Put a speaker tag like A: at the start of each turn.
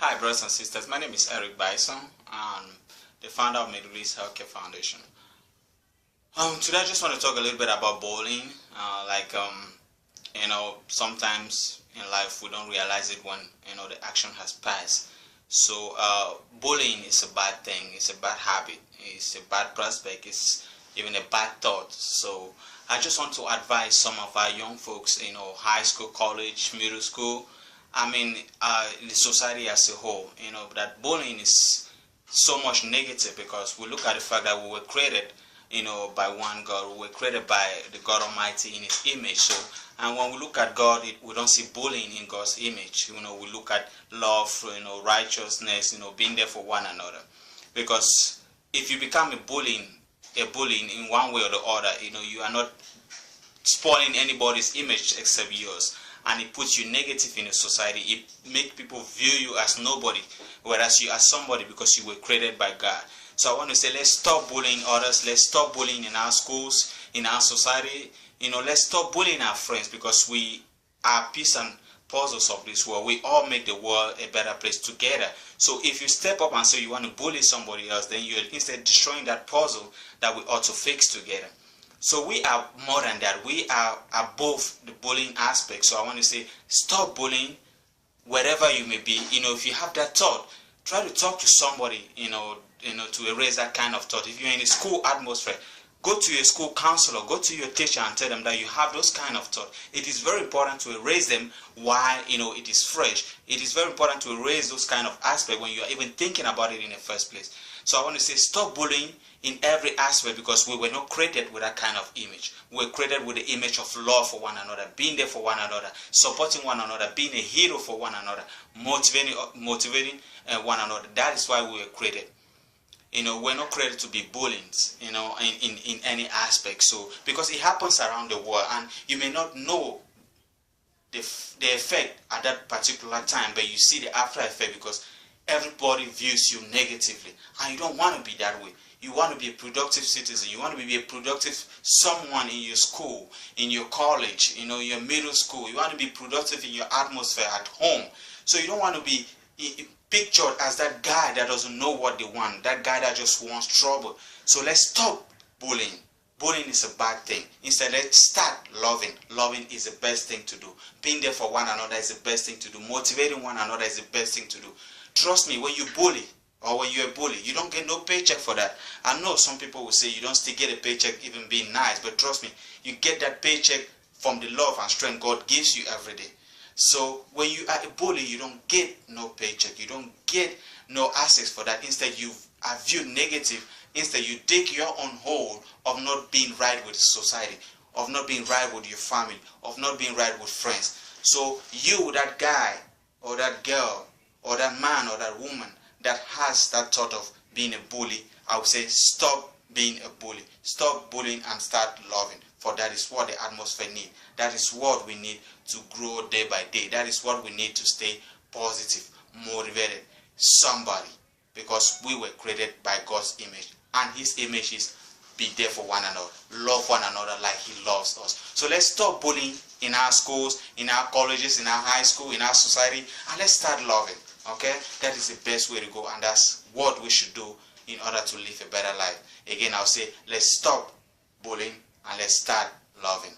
A: Hi brothers and sisters, my name is Eric Bison. I'm the founder of Middle East Healthcare Foundation. Today I just want to talk a little bit about bullying. Sometimes in life we don't realize it when the action has passed. So bullying is a bad thing, it's a bad habit, it's a bad prospect, it's even a bad thought. So I just want to advise some of our young folks, high school, college, middle school, the society as a whole, that bullying is so much negative because we look at the fact that we were created, by one God. We were created by the God Almighty in His image. So, and when we look at God, we don't see bullying in God's image. We look at love, righteousness, being there for one another. Because if you become a bully in one way or the other, you are not spoiling anybody's image except yours. And it puts you negative in a society. It makes people view you as nobody, whereas you are somebody because you were created by God. So I want to say, let's stop bullying others. Let's stop bullying in our schools, in our society. Let's stop bullying our friends, because we are piece and puzzles of this world. We all make the world a better place together. So if you step up and say you want to bully somebody else, then you're instead destroying that puzzle that we ought to fix together. So we are more than that. We are above the bullying aspect. So I want to say, stop bullying wherever you may be. If you have that thought, try to talk to somebody, to erase that kind of thought. If you're in a school atmosphere, go to your school counselor, go to your teacher and tell them that you have those kind of thoughts. It is very important to erase them while, it is fresh. It is very important to erase those kind of aspects when you are even thinking about it in the first place. So I want to say, stop bullying in every aspect, because we were not created with that kind of image. We were created with the image of love for one another, being there for one another, supporting one another, being a hero for one another, motivating one another. That is why we were created. We're not created to be bullied, in any aspect. So, because it happens around the world, and you may not know the effect at that particular time, but you see the after effect, because everybody views you negatively, and you don't want to be that way. You want to be a productive citizen. You want to be a productive someone in your school, in your college, your middle school. You want to be productive in your atmosphere at home. So you don't want to be pictured as that guy that doesn't know what they want, that guy that just wants trouble. So let's stop bullying. Bullying is a bad thing. Instead, let's start loving. Loving is the best thing to do. Being there for one another is the best thing to do. Motivating one another is the best thing to do. Trust me, when you bully, or when you're a bully, you don't get no paycheck for that. I know some people will say you don't still get a paycheck even being nice, but trust me, you get that paycheck from the love and strength God gives you every day. So when you are a bully, you don't get no paycheck. You don't get no access for that. Instead, you are viewed negative. Instead, you take your own hold of not being right with society, of not being right with your family, of not being right with friends. So you, that guy or that girl or that man or that woman that has that thought of being a bully, I would say, stop being a bully. Stop bullying and start loving. For that is what the atmosphere needs. That is what we need to grow day by day. That is what we need to stay positive, motivated, somebody. Because we were created by God's image. And His image is be there for one another. Love one another like He loves us. So let's stop bullying in our schools, in our colleges, in our high school, in our society. And let's start loving. Okay? That is the best way to go. And that's what we should do in order to live a better life. Again, I'll say, let's stop bullying and let's start loving.